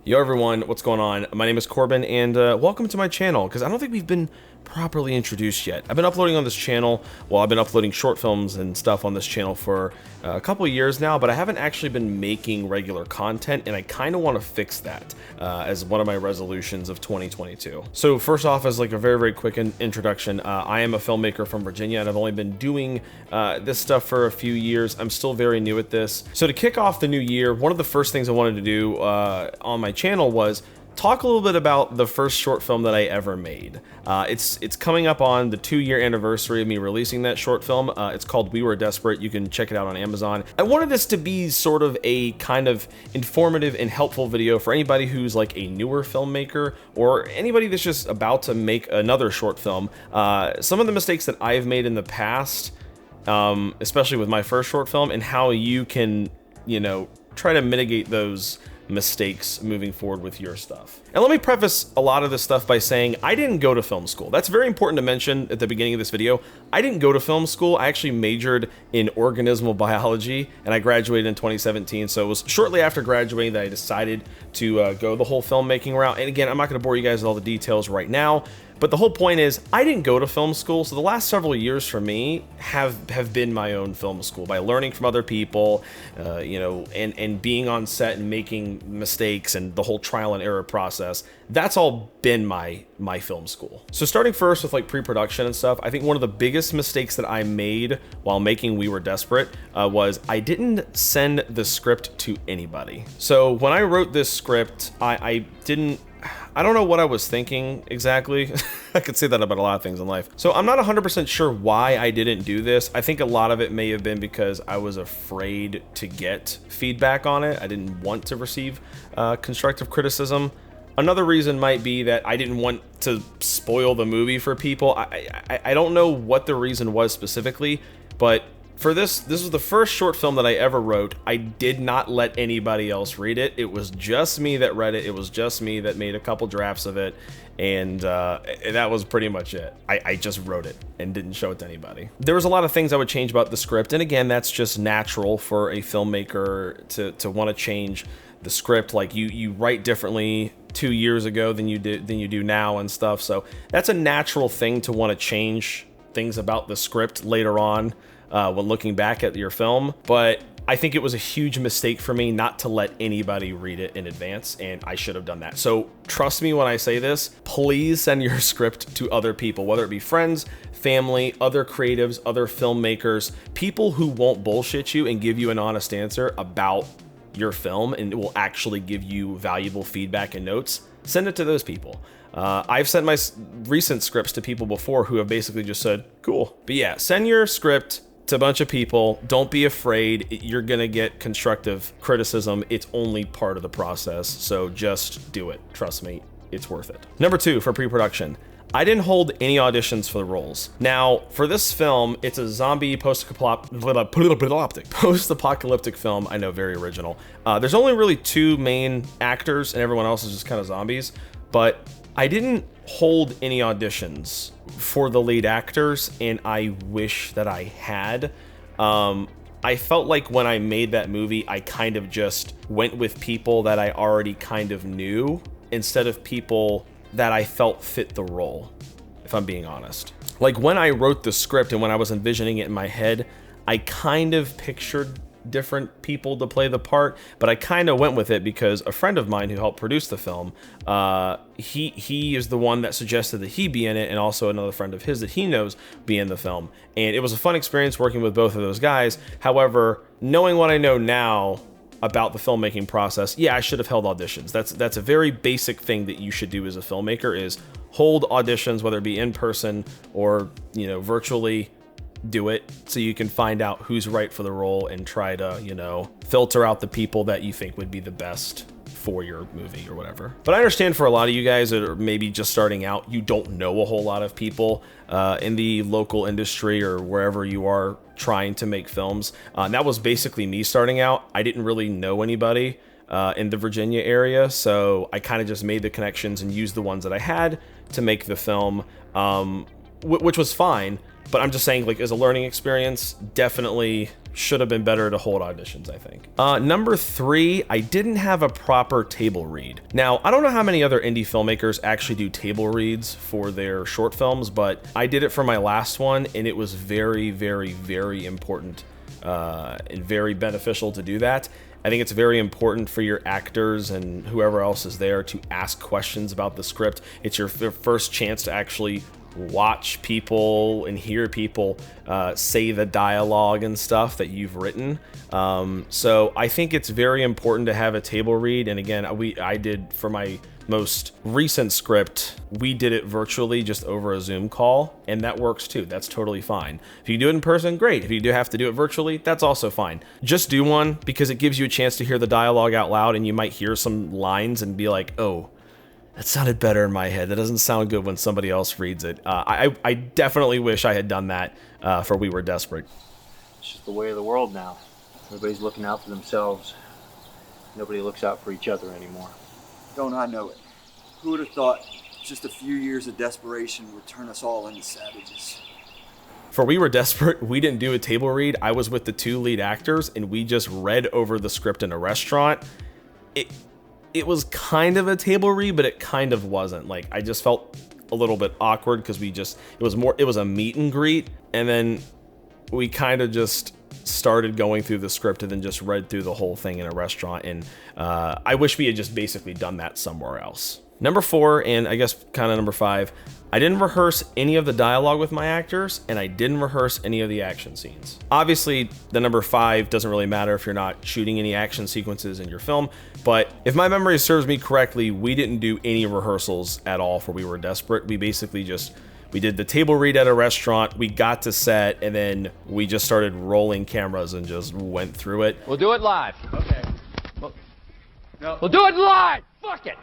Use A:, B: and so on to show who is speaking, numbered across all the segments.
A: Yo everyone, what's going on? My name is Corbin and welcome to my channel, because I don't think we've been properly introduced yet. I've been uploading on this channel, I've been uploading short films and stuff on this channel for a couple of years now, but I haven't actually been making regular content, and I kind of want to fix that as one of my resolutions of 2022. So first off, as like a very quick introduction, I am a filmmaker from Virginia, and I've only been doing this stuff for a few years. I'm still very new at this. So to kick off the new year, one of the first things I wanted to do on my channel was talk a little bit about the first short film that I ever made. It's coming up on the 2-year anniversary of me releasing that short film. It's called We Were Desperate. You can check it out on Amazon. I wanted this to be sort of a kind of informative and helpful video for anybody who's like a newer filmmaker or anybody that's just about to make another short film. Some of the mistakes that I've made in the past, especially with my first short film, and how you can, try to mitigate those mistakes moving forward with your stuff. And let me preface a lot of this stuff by saying I didn't go to film school. That's very important to mention at the beginning of this video. I didn't go to film school. I actually majored in organismal biology, and I graduated in 2017. So it was shortly after graduating that I decided to go the whole filmmaking route. And again, I'm not going to bore you guys with all the details right now, but the whole point is I didn't go to film school. So the last several years for me have been my own film school by learning from other people, and being on set and making mistakes and the whole trial and error process. That's all been my film school. So starting first with like pre-production and stuff, I think one of the biggest mistakes that I made while making We Were Desperate was I didn't send the script to anybody. So when I wrote this script, I don't know what I was thinking exactly. I could say that about a lot of things in life. So I'm not 100% sure why I didn't do this. I think a lot of it may have been because I was afraid to get feedback on it. I didn't want to receive constructive criticism. Another reason might be that I didn't want to spoil the movie for people. I don't know what the reason was specifically, but for this was the first short film that I ever wrote. I did not let anybody else read it. It was just me that read it. It was just me that made a couple drafts of it, and that was pretty much it. I just wrote it and didn't show it to anybody. There was a lot of things I would change about the script, and again, that's just natural for a filmmaker to want to change the script. Like you write differently 2 years ago than you do now and stuff. So that's a natural thing to want to change things about the script later on when looking back at your film. But I think it was a huge mistake for me not to let anybody read it in advance, and I should have done that. So trust me when I say this, please send your script to other people, whether it be friends, family, other creatives, other filmmakers, people who won't bullshit you and give you an honest answer about your film and it will actually give you valuable feedback and notes. Send it to those people. I've sent my recent scripts to people before who have basically just said, cool. But yeah, send your script to a bunch of people. Don't be afraid. You're gonna get constructive criticism. It's only part of the process. So just do it. Trust me, it's worth it. Number 2, for pre-production. I didn't hold any auditions for the roles. Now, for this film, it's a zombie post-apocalyptic film. I know, very original. There's only really 2 main actors, and everyone else is just kind of zombies. But I didn't hold any auditions for the lead actors, and I wish that I had. I felt like when I made that movie, I kind of just went with people that I already kind of knew instead of people that I felt fit the role, if I'm being honest. Like when I wrote the script and when I was envisioning it in my head, I kind of pictured different people to play the part, but I kind of went with it because a friend of mine who helped produce the film, he is the one that suggested that he be in it, and also another friend of his that he knows be in the film. And it was a fun experience working with both of those guys. However, knowing what I know now about the filmmaking process, yeah, I should have held auditions. That's a very basic thing that you should do as a filmmaker, is hold auditions, whether it be in person or, virtually. Do it so you can find out who's right for the role and try to, filter out the people that you think would be the best for your movie or whatever. But I understand for a lot of you guys that are maybe just starting out, you don't know a whole lot of people in the local industry or wherever you are trying to make films. And that was basically me starting out. I didn't really know anybody in the Virginia area, so I kind of just made the connections and used the ones that I had to make the film. which was fine. But I'm just saying, like, as a learning experience, definitely should have been better to hold auditions, I think. Number 3, I didn't have a proper table read. Now, I don't know how many other indie filmmakers actually do table reads for their short films, but I did it for my last one, and it was very, very, very important and very beneficial to do that. I think it's very important for your actors and whoever else is there to ask questions about the script. It's your first chance to actually watch people and hear people say the dialogue and stuff that you've written. So I think it's very important to have a table read. And again, I did for my most recent script, we did it virtually just over a Zoom call, and that works too. That's totally fine. If you do it in person, great. If you do have to do it virtually, that's also fine. Just do one because it gives you a chance to hear the dialogue out loud, and you might hear some lines and be like, oh, that sounded better in my head. That doesn't sound good when somebody else reads it. I definitely wish I had done that for We Were Desperate.
B: It's just the way of the world now. Everybody's looking out for themselves. Nobody looks out for each other anymore.
C: Don't I know it? Who would have thought just a few years of desperation would turn us all into savages?
A: For We Were Desperate, we didn't do a table read. I was with the 2 lead actors, and we just read over the script in a restaurant. It was kind of a table read, but it kind of wasn't. Like, I just felt a little bit awkward because it was a meet and greet, and then we kind of just started going through the script and then just read through the whole thing in a restaurant. And I wish we had just basically done that somewhere else. Number 4, and I guess kind of number 5, I didn't rehearse any of the dialogue with my actors, and I didn't rehearse any of the action scenes. Obviously, the number 5 doesn't really matter if you're not shooting any action sequences in your film, but if my memory serves me correctly, we didn't do any rehearsals at all for We Were Desperate. We basically we did the table read at a restaurant, we got to set, and then we just started rolling cameras and just went through it.
D: We'll do it live. Okay. We'll do it live! Fuck it!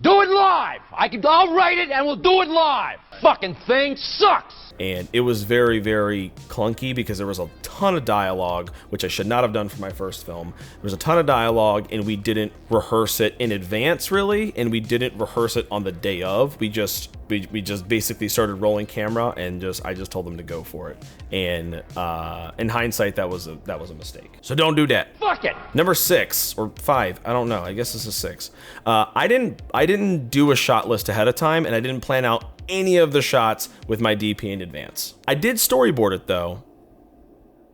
D: Do it live! I'll write it and we'll do it live! Fucking thing sucks!
A: And it was very, very clunky because there was a ton of dialogue, which I should not have done for my first film. There was a ton of dialogue, and we didn't rehearse it in advance, really, and we didn't rehearse it on the day of. We just basically started rolling camera, and I just told them to go for it. And in hindsight, that was a mistake. So don't do that.
D: Fuck it.
A: Number 6 or 5, I don't know. I guess this is 6. I didn't do a shot list ahead of time, and I didn't plan out any of the shots with my DP in advance. I did storyboard it though,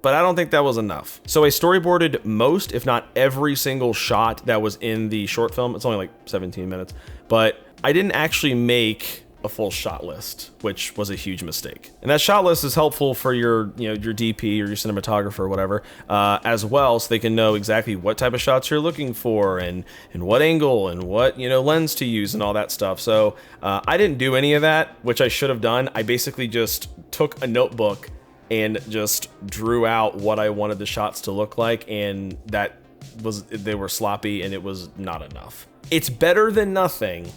A: but I don't think that was enough. So I storyboarded most, if not every single shot that was in the short film. It's only like 17 minutes, but I didn't actually make a full shot list, which was a huge mistake. And that shot list is helpful for your DP or your cinematographer or whatever, as well, so they can know exactly what type of shots you're looking for and what angle and what lens to use and all that stuff. So I didn't do any of that, which I should have done. I basically just took a notebook and just drew out what I wanted the shots to look like, and they were sloppy and it was not enough. It's better than nothing,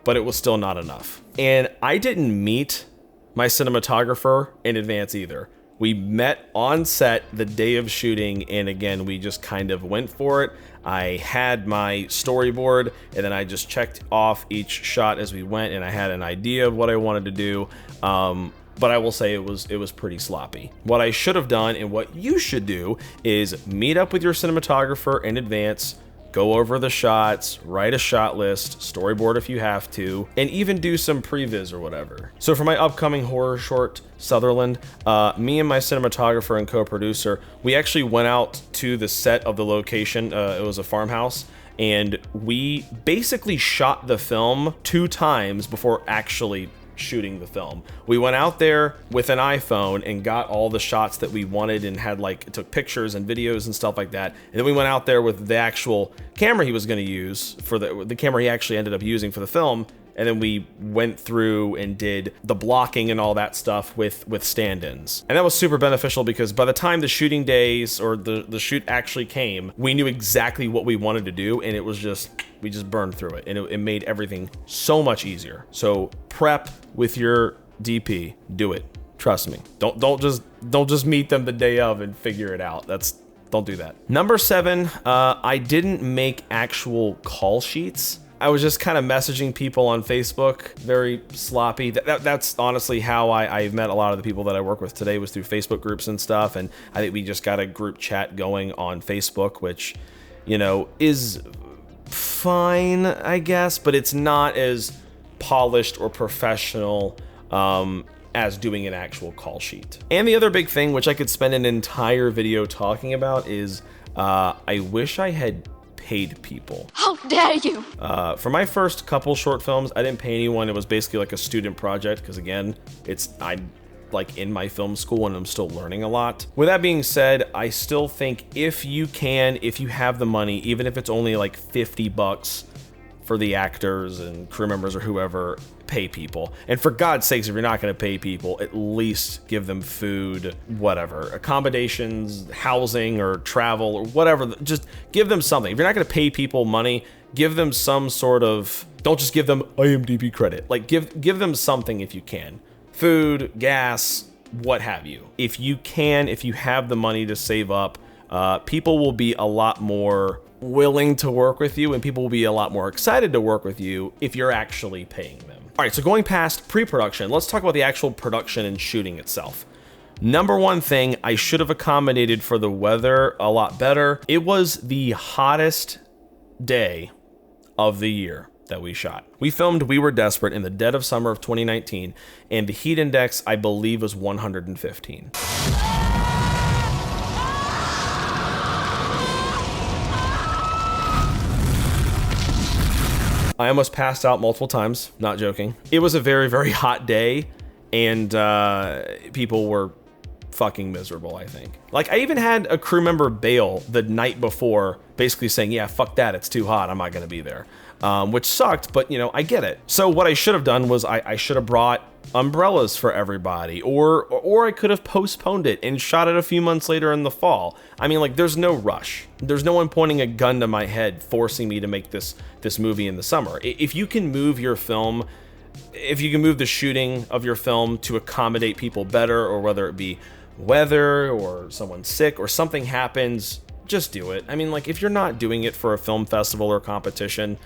A: but it was still not enough. And I didn't meet my cinematographer in advance either. We met on set the day of shooting, and again, we just kind of went for it. I had my storyboard, and then I just checked off each shot as we went, and I had an idea of what I wanted to do. But I will say it was pretty sloppy. What I should have done, and what you should do, is meet up with your cinematographer in advance, go over the shots, write a shot list, storyboard if you have to, and even do some previs or whatever. So for my upcoming horror short, Sutherland, me and my cinematographer and co-producer, we actually went out to the set of the location. It was a farmhouse, and we basically shot the film 2 times before actually shooting the film. We went out there with an iPhone and got all the shots that we wanted and had took pictures and videos and stuff like that. And then we went out there with the actual camera he was going to use for the camera he actually ended up using for the film. And then we went through and did the blocking and all that stuff with stand-ins. And that was super beneficial because by the time the shooting days or the shoot actually came, we knew exactly what we wanted to do, and we just burned through it, and it made everything so much easier. So prep with your DP, do it. Trust me. Don't just meet them the day of and figure it out. Don't do that. Number 7, I didn't make actual call sheets. I was just kind of messaging people on Facebook, very sloppy. That's honestly how I've met a lot of the people that I work with today, was through Facebook groups and stuff. And I think we just got a group chat going on Facebook, which, you know, is fine, I guess, but it's not as polished or professional as doing an actual call sheet. And the other big thing, which I could spend an entire video talking about, is I wish I had paid people.
E: How dare you!
A: For my first couple short films, I didn't pay anyone. It was basically like a student project, because again, I'm like in my film school and I'm still learning a lot. With that being said, I still think if you have the money, even if it's only like $50 for the actors and crew members or whoever, pay people. And for God's sakes, if you're not going to pay people, at least give them food, whatever, accommodations, housing, or travel, or whatever. Just give them something. If you're not going to pay people money, give them some sort of, don't just give them IMDb credit. Like give them something if you can. Food, gas, what have you. If you have the money to save up, people will be a lot more willing to work with you, and people will be a lot more excited to work with you if you're actually paying them. All right, so going past pre-production, let's talk about the actual production and shooting itself. Number one thing, I should have accommodated for the weather a lot better. It was the hottest day of the year that we shot. We filmed We Were Desperate in the dead of summer of 2019, and the heat index, I believe, was 115. I almost passed out multiple times, not joking. It was a very, very hot day, and people were fucking miserable, I think. Like, I even had a crew member bail the night before, basically saying, yeah, fuck that, it's too hot, I'm not gonna be there. Which sucked, but, you know, I get it. So what I should have done was I should have brought umbrellas for everybody, or I could have postponed it and shot it a few months later in the fall. I mean, like, there's no rush. There's no one pointing a gun to my head forcing me to make this movie in the summer. If you can move your film, if you can move the shooting of your film to accommodate people better, or whether it be weather or someone's sick or something happens, just do it. I mean, like, if you're not doing it for a film festival or competition,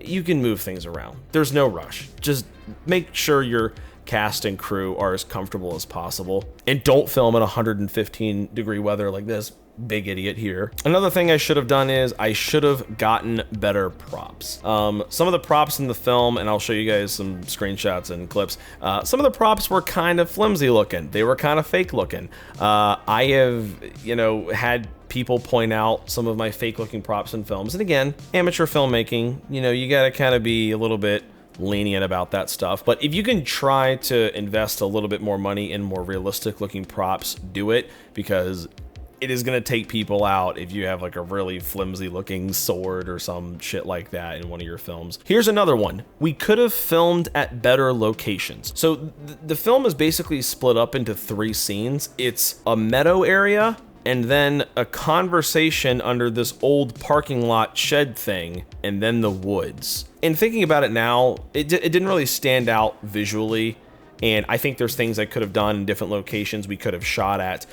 A: you can move things around. There's no rush. Just make sure your cast and crew are as comfortable as possible, and don't film in 115-degree weather like this big idiot here. Another thing I should have done is I should have gotten better props. Some of the props in the film, and I'll show you guys some screenshots and clips, some of the props were kind of flimsy looking. They were kind of fake looking. I have, you know, had people point out some of my fake looking props in films, and again, amateur filmmaking, you know, you gotta kind of be a little bit lenient about that stuff. But if you can try to invest a little bit more money in more realistic looking props, do it, because it is going to take people out if you have like a really flimsy looking sword or some shit like that in one of your films. Here's another one. We could have filmed at better locations. So the film is basically split up into 3 scenes. It's a meadow area, and then a conversation under this old parking lot shed thing, and then the woods. And thinking about it now, it didn't really stand out visually. And I think there's things I could have done in different locations we could have shot at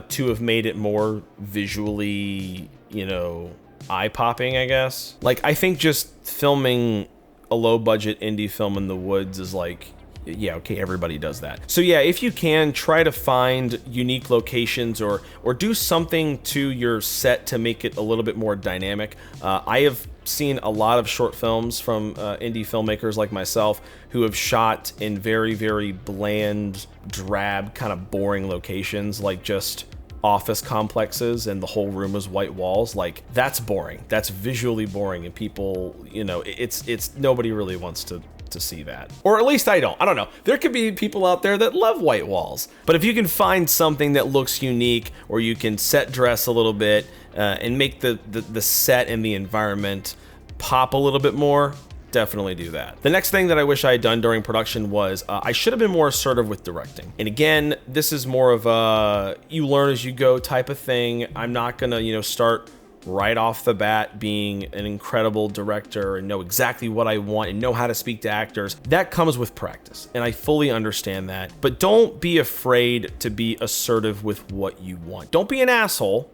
A: to have made it more visually, you know, eye-popping, I guess. Like, I think just filming a low-budget indie film in the woods is like, yeah, okay, everybody does that. So yeah, if you can, try to find unique locations or do something to your set to make it a little bit more dynamic. I have seen a lot of short films from indie filmmakers like myself who have shot in very, very bland, drab, kind of boring locations, like just office complexes and the whole room is white walls. Like, that's boring. That's visually boring, and people, you know, it's nobody really wants to see that. Or at least I don't know. There could be people out there that love white walls. But if you can find something that looks unique, or you can set dress a little bit and make the set and the environment pop a little bit more, definitely do that. The next thing that I wish I had done during production was I should have been more assertive with directing. And again, this is more of a you learn as you go type of thing. I'm not gonna, you know, start right off the bat being an incredible director and know exactly what I want and know how to speak to actors. That comes with practice, and I fully understand that. But don't be afraid to be assertive with what you want. Don't be an asshole,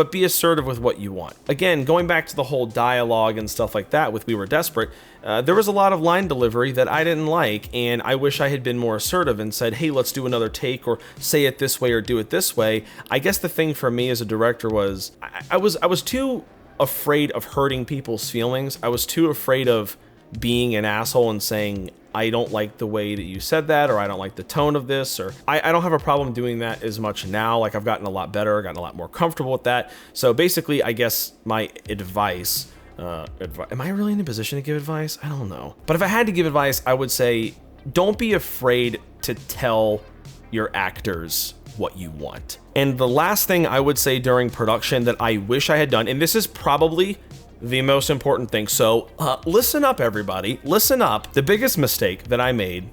A: but be assertive with what you want. Again, going back to the whole dialogue and stuff like that with We Were Desperate, there was a lot of line delivery that I didn't like, and I wish I had been more assertive and said, hey, let's do another take, or say it this way or do it this way. I guess the thing for me as a director was I was too afraid of hurting people's feelings. I was too afraid of being an asshole and saying, I don't like the way that you said that, or I don't like the tone of this, or I don't have a problem doing that as much now. Like, I've gotten a lot better, gotten a lot more comfortable with that. So basically, I guess my advice, am I really in a position to give advice? I don't know. But if I had to give advice, I would say, don't be afraid to tell your actors what you want. And the last thing I would say during production that I wish I had done, and this is probably the most important thing. So listen up, everybody. Listen up. The biggest mistake that I made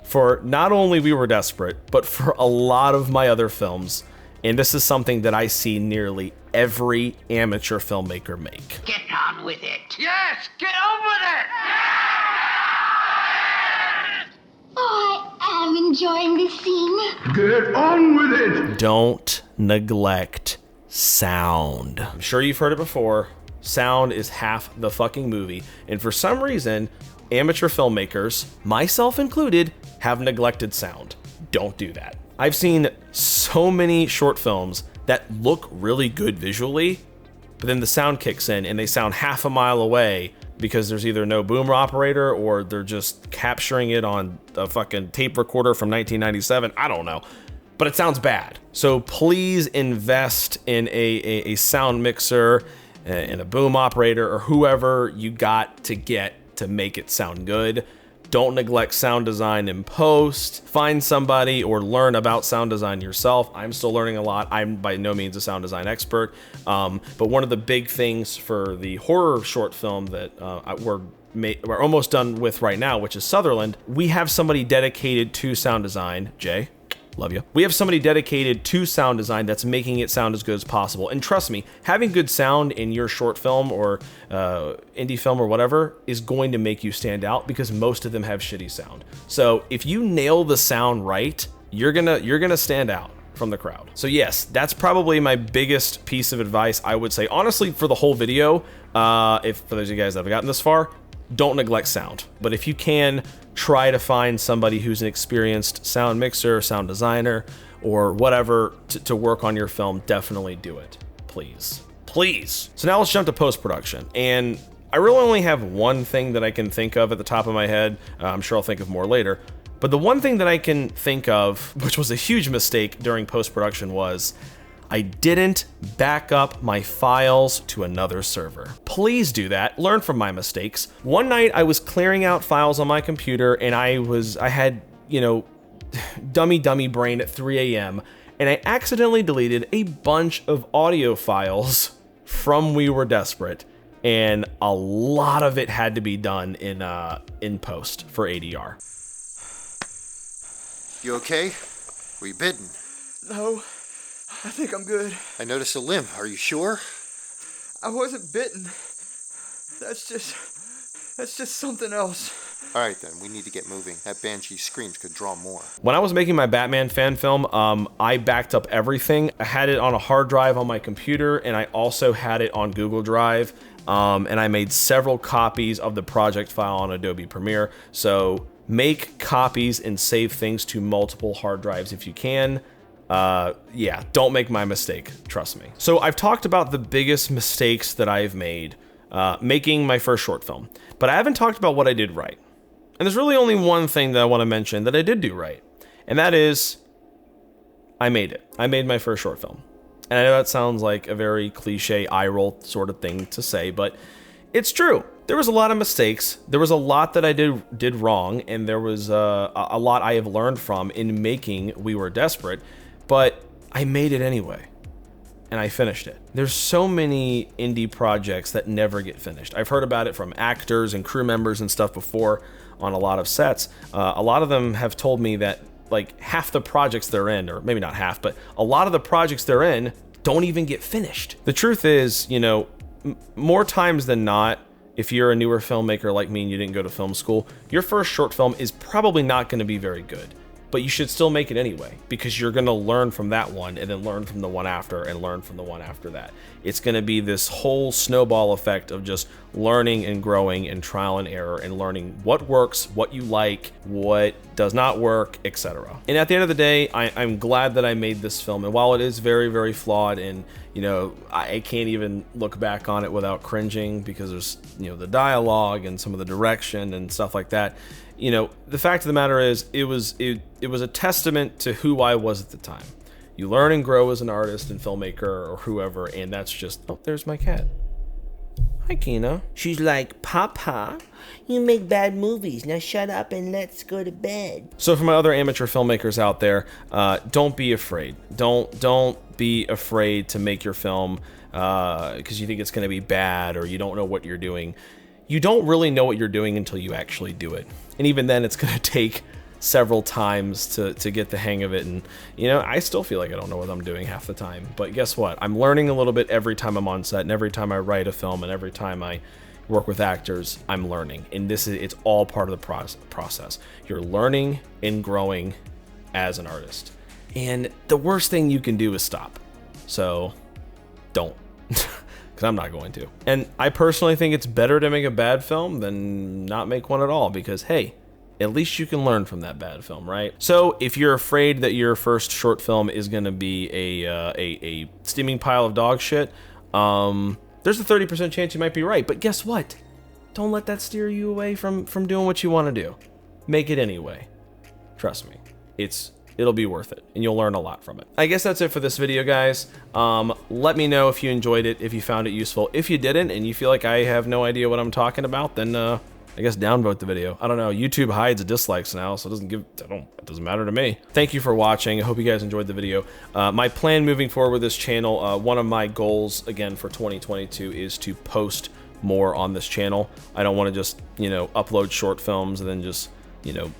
A: for not only We Were Desperate, but for a lot of my other films, and this is something that I see nearly every amateur filmmaker make.
D: Get on with it. Yes, get on with it.
E: Oh, I am enjoying this scene.
D: Get on with it.
A: Don't neglect sound. I'm sure you've heard it before. Sound is half the fucking movie. And for some reason, amateur filmmakers, myself included, have neglected sound. Don't do that. I've seen so many short films that look really good visually, but then the sound kicks in and they sound half a mile away because there's either no boomer operator or they're just capturing it on a fucking tape recorder from 1997. I don't know. But it sounds bad. So please invest in a sound mixer and a boom operator or whoever you got to get to make it sound good. Don't neglect sound design in post. Find somebody or learn about sound design yourself. I'm still learning a lot. I'm by no means a sound design expert. But one of the big things for the horror short film that we're almost done with right now, which is Sutherland, we have somebody dedicated to sound design. Jay, love you. We have somebody dedicated to sound design that's making it sound as good as possible. And trust me, having good sound in your short film or indie film or whatever is going to make you stand out because most of them have shitty sound. So if you nail the sound right, you're gonna stand out from the crowd. So yes, that's probably my biggest piece of advice I would say. Honestly, for the whole video, if for those of you guys that have gotten this far, don't neglect sound. But if you can, try to find somebody who's an experienced sound mixer, sound designer, or whatever to work on your film. Definitely do it. Please. Please. So now let's jump to post-production. And I really only have one thing that I can think of at the top of my head. I'm sure I'll think of more later. But the one thing that I can think of, which was a huge mistake during post-production, was I didn't back up my files to another server. Please do that. Learn from my mistakes. One night I was clearing out files on my computer and I had, you know, dummy brain at 3 a.m. and I accidentally deleted a bunch of audio files from We Were Desperate, and a lot of it had to be done in post for ADR.
F: You okay? Were you bitten?
C: No, I think I'm good.
F: I noticed a limp. Are you sure?
C: I wasn't bitten. That's just something else.
F: All right, then. We need to get moving. That Banshee screams could draw more.
A: When I was making my Batman fan film, I backed up everything. I had it on a hard drive on my computer, and I also had it on Google Drive. And I made several copies of the project file on Adobe Premiere. So make copies and save things to multiple hard drives if you can. Yeah, don't make my mistake, trust me. So I've talked about the biggest mistakes that I've made making my first short film, but I haven't talked about what I did right. And there's really only one thing that I want to mention that I did do right, and that is I made it. I made my first short film. And I know that sounds like a very cliche eye roll sort of thing to say, but it's true. There was a lot of mistakes. There was a lot that I did wrong, and there was a lot I have learned from in making We Were Desperate. But I made it anyway, and I finished it. There's so many indie projects that never get finished. I've heard about it from actors and crew members and stuff before on a lot of sets. A lot of them have told me that like half the projects they're in, or maybe not half, but a lot of the projects they're in don't even get finished. The truth is, you know, more times than not, if you're a newer filmmaker like me and you didn't go to film school, your first short film is probably not going to be very good. but you should still make it anyway, because you're going to learn from that one and then learn from the one after and learn from the one after that. It's going to be this whole snowball effect of just learning and growing and trial and error and learning what works, what you like, what does not work, etc. And at the end of the day, I'm glad that I made this film. And while it is very, very flawed, and you know, I can't even look back on it without cringing, because there's, you know, the dialogue and some of the direction and stuff like that. You know, the fact of the matter is, it was a testament to who I was at the time. You learn and grow as an artist and filmmaker or whoever, and that's just, oh, there's my cat. Hi, Kina.
G: She's like, Papa, you make bad movies. Now shut up and let's go to bed.
A: So for my other amateur filmmakers out there, don't be afraid. Don't be afraid to make your film because you think it's going to be bad or you don't know what you're doing. You don't really know what you're doing until you actually do it. And even then, it's going to take several times to get the hang of it. And, you know, I still feel like I don't know what I'm doing half the time. But guess what? I'm learning a little bit every time I'm on set, and every time I write a film, and every time I work with actors, I'm learning. And it's all part of the process. You're learning and growing as an artist. And the worst thing you can do is stop. So don't. Because I'm not going to. And I personally think it's better to make a bad film than not make one at all, because hey, at least you can learn from that bad film, right? So if you're afraid that your first short film is going to be a steaming pile of dog shit, there's a 30% chance you might be right. But guess what? Don't let that steer you away from doing what you want to do. Make it anyway. Trust me. It'll be worth it, and you'll learn a lot from it. I guess that's it for this video, guys. Let me know if you enjoyed it, if you found it useful. If you didn't, and you feel like I have no idea what I'm talking about, then I guess downvote the video. I don't know. YouTube hides dislikes now, so it doesn't matter to me. Thank you for watching. I hope you guys enjoyed the video. My plan moving forward with this channel, one of my goals, again, for 2022 is to post more on this channel. I don't want to just, you know, upload short films and then just, you know,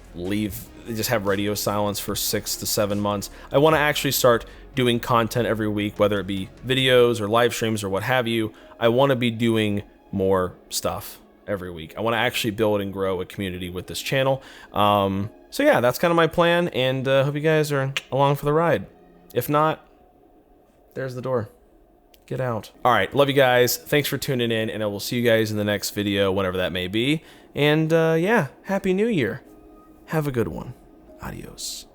A: just have radio silence for 6 to 7 months. I want to actually start doing content every week, whether it be videos or live streams or what have you. I want to be doing more stuff every week. I want to actually build and grow a community with this channel. So yeah, that's kind of my plan, and hope you guys are along for the ride. If not, there's the door. Get out. All right, love you guys. Thanks for tuning in, and I will see you guys in the next video, whenever that may be. And yeah, Happy New Year. Have a good one. Adios.